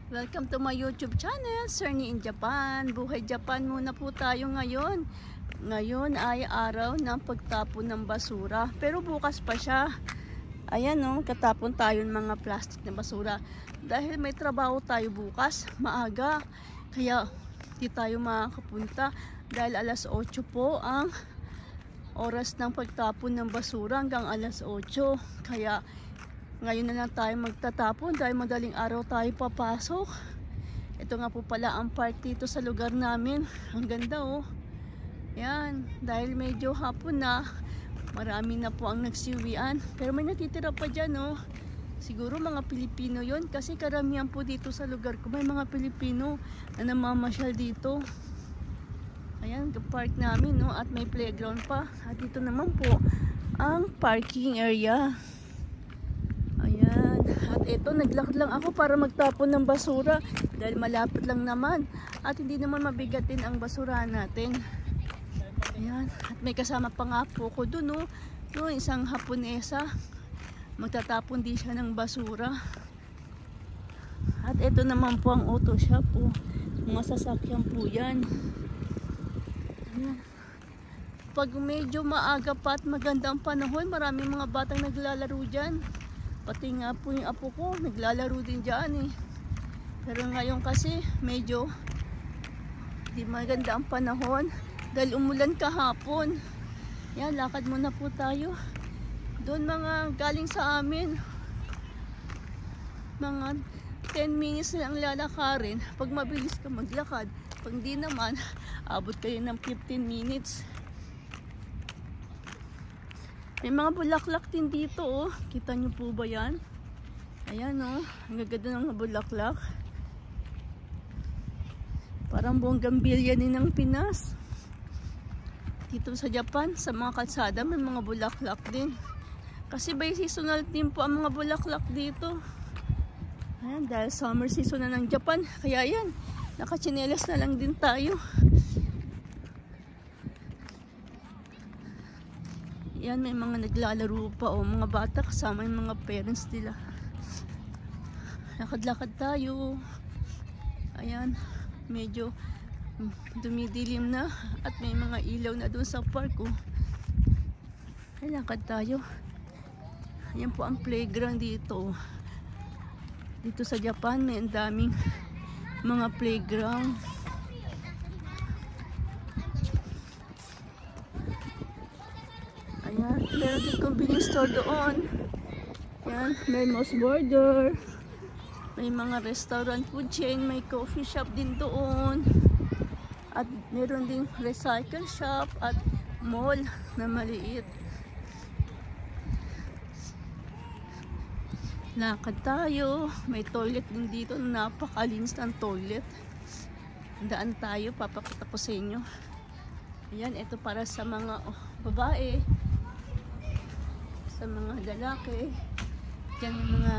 Welcome to my YouTube channel, Sernie in Japan. Buhay Japan muna po tayo ngayon. Ngayon ay araw ng pagtapon ng basura. Pero bukas pa siya. Ayan o, katapon tayo ng mga plastic na basura. Dahil may trabaho tayo bukas, maaga. Kaya di tayo makakapunta. Dahil alas 8 po ang oras ng pagtapon ng basura hanggang alas 8. Kaya ngayon na lang tayo magtatapon dahil madaling araw tayo papasok. Ito nga po pala ang park dito sa lugar namin. Ang ganda oh. Yan, dahil medyo hapon na, marami na po ang nagsiuwian. Pero may natitira pa dyan oh. Siguro mga Pilipino yon kasi karamihan po dito sa lugar ko may mga Pilipino na namamasyal dito. Ayan, park namin no, at may playground pa. At dito naman po ang parking area. Ayan, at ito naglakad lang ako para magtapon ng basura dahil malapit lang naman at hindi naman mabigatin ang basura natin. Ayan, at may kasama pa nga po ko dun oh, yung isang Haponesa, magtatapon din siya ng basura. At ito naman po ang auto shop po, mga sasakyan po yan. Ayan. Pag medyo maaga pa at magandang panahon, maraming mga batang naglalaro dyan. Pati nga po yung apo ko, naglalaro din dyan eh. Pero ngayon kasi, medyo di maganda ang panahon. Dahil umulan kahapon. Yan, lakad muna po tayo. Doon mga galing sa amin. Mga 10 minutes lang lalakarin. Pag mabilis ka maglakad. Pag di naman, abot kayo ng 15 minutes. May mga bulaklak din dito oh. Kita nyo po ba yan? Ayan oh. Ang gaganda ng bulaklak. Parang bonggambilya din ng Pinas. Dito sa Japan, sa mga kalsada may mga bulaklak din. Kasi by seasonal din po ang mga bulaklak dito. Ayan, dahil summer season na ng Japan. Kaya yan, nakachinelas na lang din tayo. Yan, may mga naglalaro pa o mga bata kasama yung mga parents nila. Lakad-lakad tayo. Ayan, medyo dumidilim na at may mga ilaw na doon sa park oh. Ay, lakad tayo. Ayan po ang playground dito. Dito sa Japan may ang daming mga playground. Ayan, meron din convenience store doon. Ayan, may Moss Burger. May mga restaurant food chain, may coffee shop din doon. At meron din recycle shop at mall na maliit. Lakad tayo. May toilet din dito, napakalinis ng toilet. Daan tayo, papakita ko sa inyo. Ayan, ito para sa mga babae. Sa mga lalaki, yan yung mga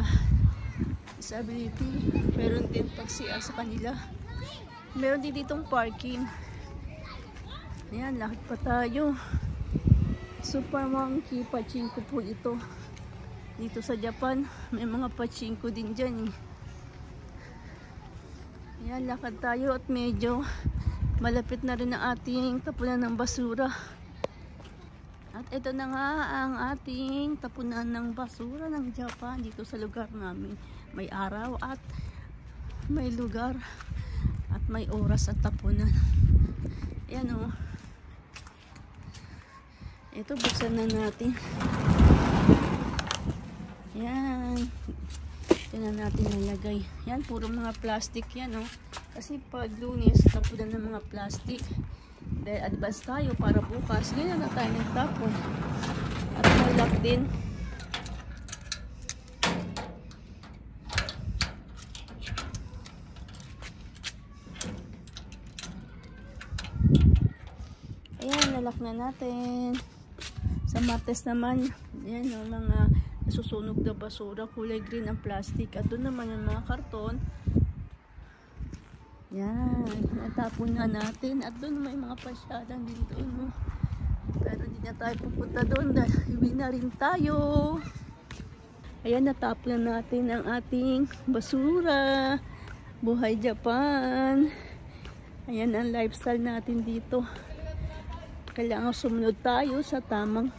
disability, meron din pagsiya sa kanila. Meron din ditong parking. Ayan, lakad pa tayo. Super monkey pachinko po ito. Dito sa Japan may mga pachinko din dyan eh. Ayan, lakad tayo at medyo malapit na rin ang ating tapunan ng basura. At ito na nga ang ating tapunan ng basura ng Japan dito sa lugar namin. May araw at may lugar at may oras at tapunan. Ayan o. Ito, buksan na natin. Ayan. Ito na natin nalagay. Yan, puro mga plastic yan o. Kasi pag Lunes, tapunan ng mga plastic. Dahil advance tayo para bukas, ganyan na tayo nagtapon. At malak din. Ayan, nalak na natin. Sa Martes naman, yan yung mga nasusunog na basura, kulay green ang plastic. At doon naman yung mga karton. Yan, natapon na natin. At doon may mga pasyalan din doon. No? Pero hindi na tayo pupunta doon dahil iwi na rin tayo. Ayan, natapon na natin ang ating basura. Buhay Japan. Ayan ang lifestyle natin dito. Kailangan sumunod tayo sa tamang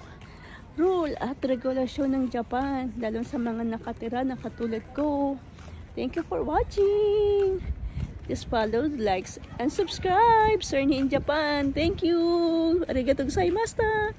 rule at regulasyon ng Japan, lalo sa mga nakatira na katulad ko. Thank you for watching. Just follow, likes, and subscribe. Sir in Japan. Thank you. Arigatou gozaimashita.